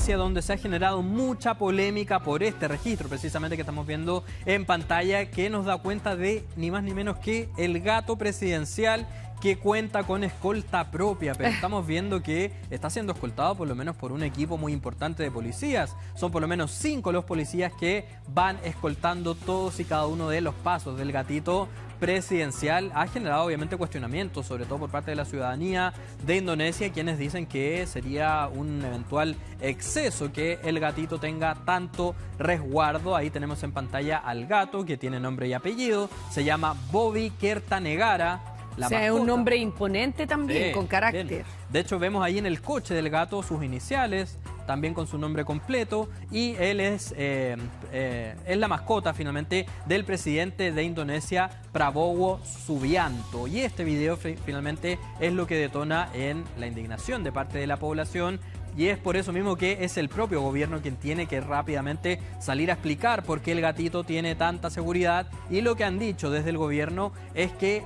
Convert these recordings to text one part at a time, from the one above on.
Indonesia, donde se ha generado mucha polémica por este registro, precisamente que estamos viendo en pantalla, que nos da cuenta de ni más ni menos que el gato presidencial, que cuenta con escolta propia, pero estamos viendo que está siendo escoltado por lo menos por un equipo muy importante de policías. Son por lo menos 5 los policías que van escoltando todos y cada uno de los pasos del gatito presidencial. Ha generado obviamente cuestionamientos, sobre todo por parte de la ciudadanía de Indonesia, quienes dicen que sería un eventual exceso que el gatito tenga tanto resguardo. Ahí tenemos en pantalla al gato, que tiene nombre y apellido, se llama Bobby Kertanegara. O sea, es un nombre imponente también, bien, con carácter. Bien. De hecho, vemos ahí en el coche del gato sus iniciales, también con su nombre completo, y él es la mascota finalmente del presidente de Indonesia, Prabowo Subianto. Y este video finalmente es lo que detona en la indignación de parte de la población. Y es por eso mismo que es el propio gobierno quien tiene que rápidamente salir a explicar por qué el gatito tiene tanta seguridad. Y lo que han dicho desde el gobierno es que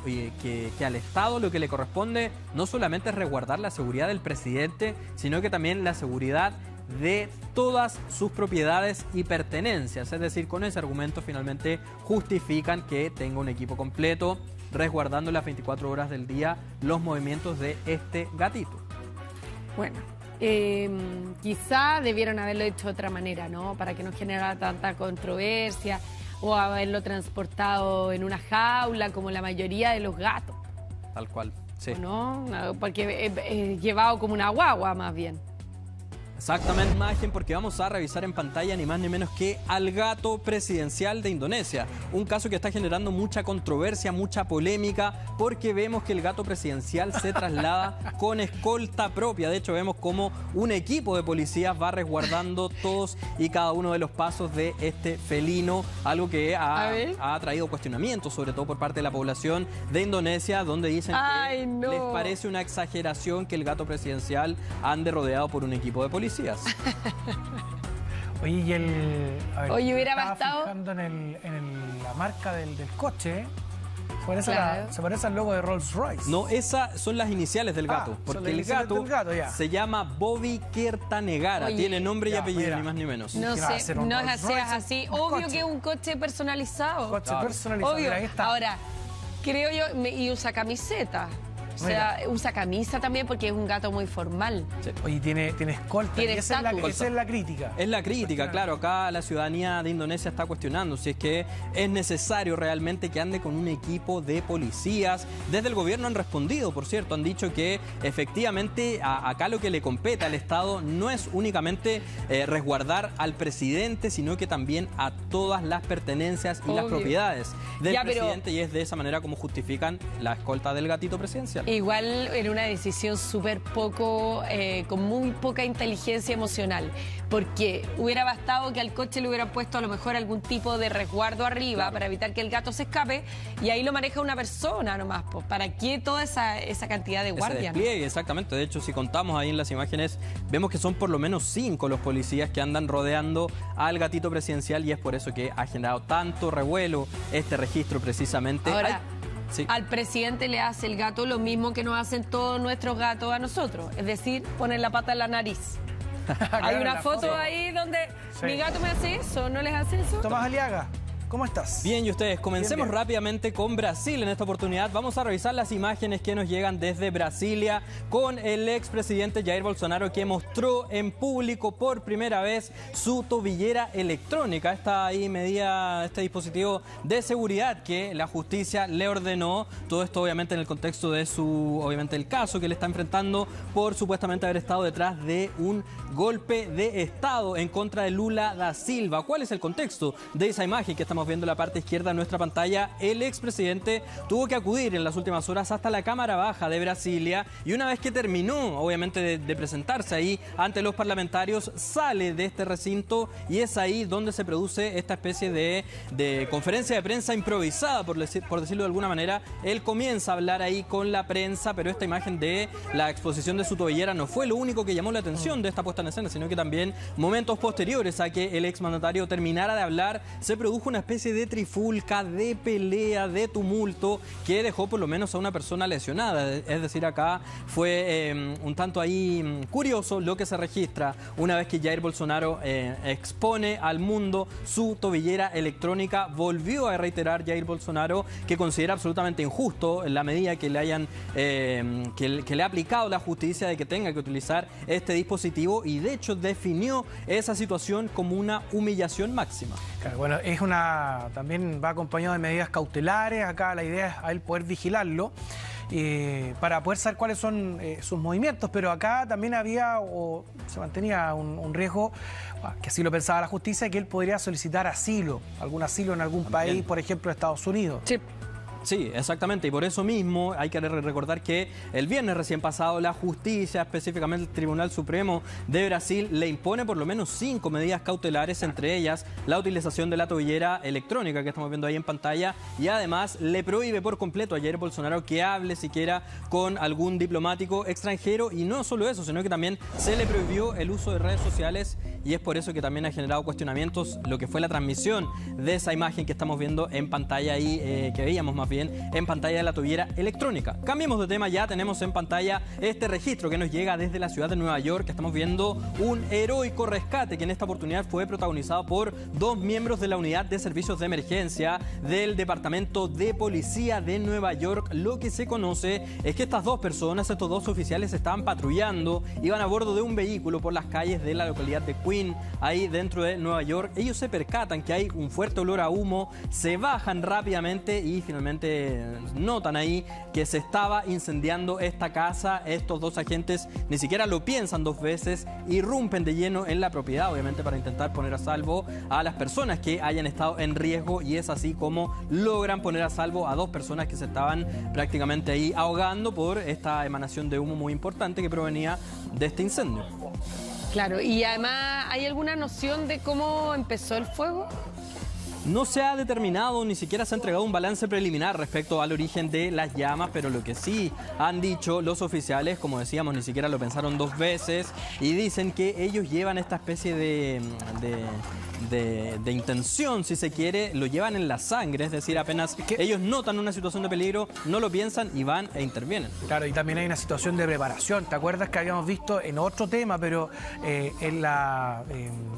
que al Estado lo que le corresponde no solamente es resguardar la seguridad del presidente, sino que también la seguridad de todas sus propiedades y pertenencias. Es decir, con ese argumento finalmente justifican que tenga un equipo completo, resguardando las 24 horas del día los movimientos de este gatito. Bueno, quizá debieron haberlo hecho de otra manera, ¿no? Para que no generara tanta controversia, o haberlo transportado en una jaula como la mayoría de los gatos. Tal cual, sí. ¿No? Porque llevado como una guagua más bien. Exactamente, imagen, porque vamos a revisar en pantalla ni más ni menos que al gato presidencial de Indonesia. Un caso que está generando mucha controversia, mucha polémica, porque vemos que el gato presidencial se traslada con escolta propia. De hecho, vemos cómo un equipo de policías va resguardando todos y cada uno de los pasos de este felino, algo que ha traído cuestionamientos, sobre todo por parte de la población de Indonesia, donde dicen que les parece una exageración que el gato presidencial ande rodeado por un equipo de policías. Oye, y Oye, hubiera bastado fijando en la marca del coche, se parece al logo de Rolls Royce. No, esas son las iniciales del gato, porque el gato se llama Bobby Kertanegara. Oye, tiene nombre y apellido, ni más ni menos. No sé, no seas así. Obvio que es un coche personalizado. Coche personalizado. Obvio. Mira, ahí está. Ahora, creo yo, y usa camiseta. O sea, usa camisa también porque es un gato muy formal. Sí. Oye, tiene escolta. Tiene y esa es la crítica. Es la crítica, claro. Acá la ciudadanía de Indonesia está cuestionando si es que es necesario realmente que ande con un equipo de policías. Desde el gobierno han respondido, por cierto, han dicho que efectivamente acá lo que le compete al Estado no es únicamente resguardar al presidente, sino que también a todas las pertenencias y las propiedades del presidente, y es de esa manera como justifican la escolta del gatito presidencial. Igual era una decisión súper poco, con muy poca inteligencia emocional, porque hubiera bastado que al coche le hubieran puesto a lo mejor algún tipo de resguardo arriba para evitar que el gato se escape, y ahí lo maneja una persona nomás. Pues, ¿para qué toda esa cantidad de guardias? Despliegue, exactamente. De hecho, si contamos ahí en las imágenes, vemos que son por lo menos 5 los policías que andan rodeando al gatito presidencial, y es por eso que ha generado tanto revuelo este registro precisamente. Ahora, al presidente le hace el gato lo mismo que nos hacen todos nuestros gatos a nosotros, es decir, poner la pata en la nariz. Hay una foto ahí donde mi gato me hace eso, ¿no les hace eso? Tomás Aliaga, ¿cómo estás? Bien, y ustedes, comencemos bien. rápidamente con Brasil en esta oportunidad. Vamos a revisar las imágenes que nos llegan desde Brasilia con el expresidente Jair Bolsonaro, que mostró en público por primera vez su tobillera electrónica. Esta ahí medida, este dispositivo de seguridad que la justicia le ordenó. Todo esto obviamente en el contexto de el caso que le está enfrentando por supuestamente haber estado detrás de un golpe de Estado en contra de Lula da Silva. ¿Cuál es el contexto de esa imagen que estamos viendo en la parte izquierda de nuestra pantalla? El expresidente tuvo que acudir en las últimas horas hasta la Cámara Baja de Brasilia, y una vez que terminó obviamente de presentarse ahí ante los parlamentarios, sale de este recinto, y es ahí donde se produce esta especie de conferencia de prensa improvisada, por decirlo de alguna manera. Él comienza a hablar ahí con la prensa, pero esta imagen de la exposición de su tobillera no fue lo único que llamó la atención de esta puesta en escena, sino que también momentos posteriores a que el exmandatario terminara de hablar, se produjo una especie de trifulca, de pelea, de tumulto que dejó por lo menos a una persona lesionada. Es decir, acá fue un tanto ahí curioso lo que se registra una vez que Jair Bolsonaro expone al mundo su tobillera electrónica. Volvió a reiterar Jair Bolsonaro que considera absolutamente injusto la medida que le hayan que le ha aplicado la justicia de que tenga que utilizar este dispositivo, y de hecho definió esa situación como una humillación máxima. Claro, bueno, también va acompañado de medidas cautelares. Acá la idea es a él poder vigilarlo para poder saber cuáles son sus movimientos, pero acá también se mantenía un riesgo, que así lo pensaba la justicia, que él podría solicitar asilo, algún asilo en algún país, por ejemplo Estados Unidos. Sí. Sí, exactamente, y por eso mismo hay que recordar que el viernes recién pasado la justicia, específicamente el Tribunal Supremo de Brasil, le impone por lo menos 5 medidas cautelares, entre ellas la utilización de la tobillera electrónica que estamos viendo ahí en pantalla, y además le prohíbe por completo a Jair Bolsonaro que hable siquiera con algún diplomático extranjero, y no solo eso, sino que también se le prohibió el uso de redes sociales, y es por eso que también ha generado cuestionamientos lo que fue la transmisión de esa imagen que estamos viendo en pantalla ahí, que veíamos más bien en pantalla de la tobillera electrónica. Cambiemos de tema, ya tenemos en pantalla este registro que nos llega desde la ciudad de Nueva York. Estamos viendo un heroico rescate que en esta oportunidad fue protagonizado por 2 miembros de la unidad de servicios de emergencia del Departamento de Policía de Nueva York. Lo que se conoce es que estas 2 personas, estos 2 oficiales, estaban patrullando, iban a bordo de un vehículo por las calles de la localidad de Queen, ahí dentro de Nueva York. Ellos se percatan que hay un fuerte olor a humo, se bajan rápidamente y finalmente notan ahí que se estaba incendiando esta casa. Estos 2 agentes ni siquiera lo piensan 2 veces, irrumpen de lleno en la propiedad, obviamente para intentar poner a salvo a las personas que hayan estado en riesgo, y es así como logran poner a salvo a 2 personas que se estaban prácticamente ahí ahogando por esta emanación de humo muy importante que provenía de este incendio. Claro, y además, ¿hay alguna noción de cómo empezó el fuego? No se ha determinado, ni siquiera se ha entregado un balance preliminar respecto al origen de las llamas, pero lo que sí han dicho los oficiales, como decíamos, ni siquiera lo pensaron 2 veces, y dicen que ellos llevan esta especie de intención, si se quiere, lo llevan en la sangre, es decir, apenas ellos notan una situación de peligro, no lo piensan y van e intervienen. Claro, y también hay una situación de preparación. ¿Te acuerdas que habíamos visto en otro tema, pero en la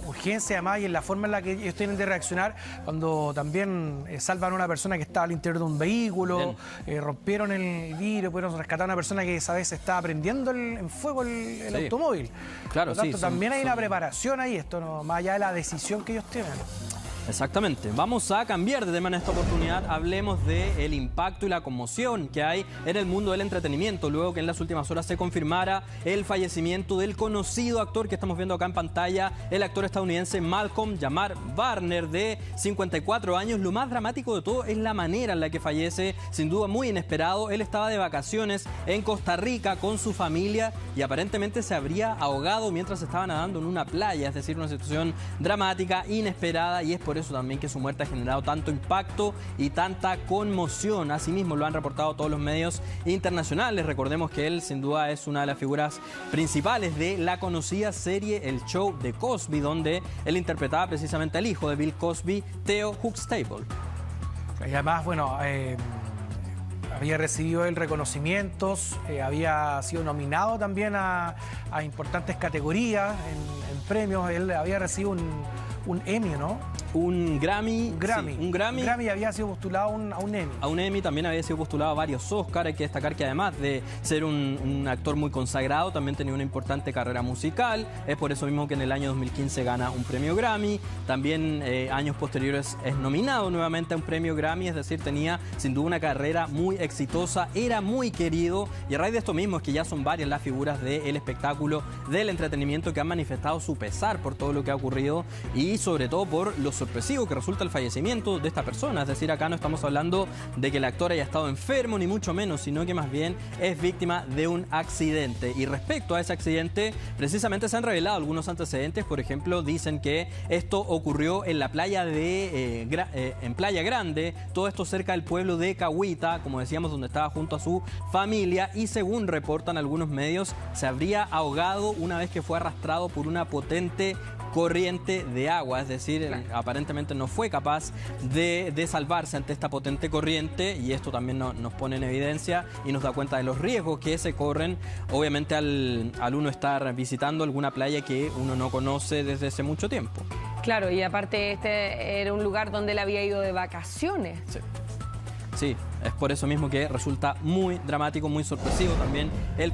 urgencia además y en la forma en la que ellos tienen de reaccionar cuando también salvan a una persona que estaba al interior de un vehículo, rompieron el vidrio, pudieron rescatar a una persona que esa vez estaba prendiendo en fuego el automóvil? Claro, por lo tanto, también hay una preparación ahí, esto no, más allá de la decisión que ellos tienen. Exactamente. Vamos a cambiar de tema en esta oportunidad. Hablemos del impacto y la conmoción que hay en el mundo del entretenimiento, luego que en las últimas horas se confirmara el fallecimiento del conocido actor que estamos viendo acá en pantalla, el actor estadounidense Malcolm Jamar Warner, de 54 años. Lo más dramático de todo es la manera en la que fallece, sin duda muy inesperado. Él estaba de vacaciones en Costa Rica con su familia y aparentemente se habría ahogado mientras estaba nadando en una playa, es decir, una situación dramática, inesperada, y es por eso también que su muerte ha generado tanto impacto y tanta conmoción. Asimismo lo han reportado todos los medios internacionales. Recordemos que él sin duda es una de las figuras principales de la conocida serie El Show de Cosby, donde él interpretaba precisamente al hijo de Bill Cosby, Theo Huxtable. Y además, bueno, había recibido él reconocimientos, había sido nominado también a importantes categorías en premios. Él había recibido un Emmy, ¿no? Un Grammy. Sí, un Grammy había sido postulado a un Emmy. A un Emmy, también había sido postulado a varios Oscars. Hay que destacar que además de ser un actor muy consagrado, también tenía una importante carrera musical. Es por eso mismo que en el año 2015 gana un premio Grammy. También años posteriores es nominado nuevamente a un premio Grammy. Es decir, tenía sin duda una carrera muy exitosa. Era muy querido. Y a raíz de esto mismo es que ya son varias las figuras del espectáculo, del entretenimiento, que han manifestado su pesar por todo lo que ha ocurrido y sobre todo por los sorpresivo que resulta el fallecimiento de esta persona. Es decir, acá no estamos hablando de que el actor haya estado enfermo, ni mucho menos, sino que más bien es víctima de un accidente. Y respecto a ese accidente, precisamente se han revelado algunos antecedentes. Por ejemplo, dicen que esto ocurrió en la playa en Playa Grande, todo esto cerca del pueblo de Cahuita, como decíamos, donde estaba junto a su familia, y según reportan algunos medios, se habría ahogado una vez que fue arrastrado por una potente corriente de agua, es decir, aparentemente no fue capaz de salvarse ante esta potente corriente, y esto también nos pone en evidencia y nos da cuenta de los riesgos que se corren, obviamente al uno estar visitando alguna playa que uno no conoce desde hace mucho tiempo. Claro, y aparte este era un lugar donde él había ido de vacaciones. Sí. Sí, es por eso mismo que resulta muy dramático, muy sorpresivo también el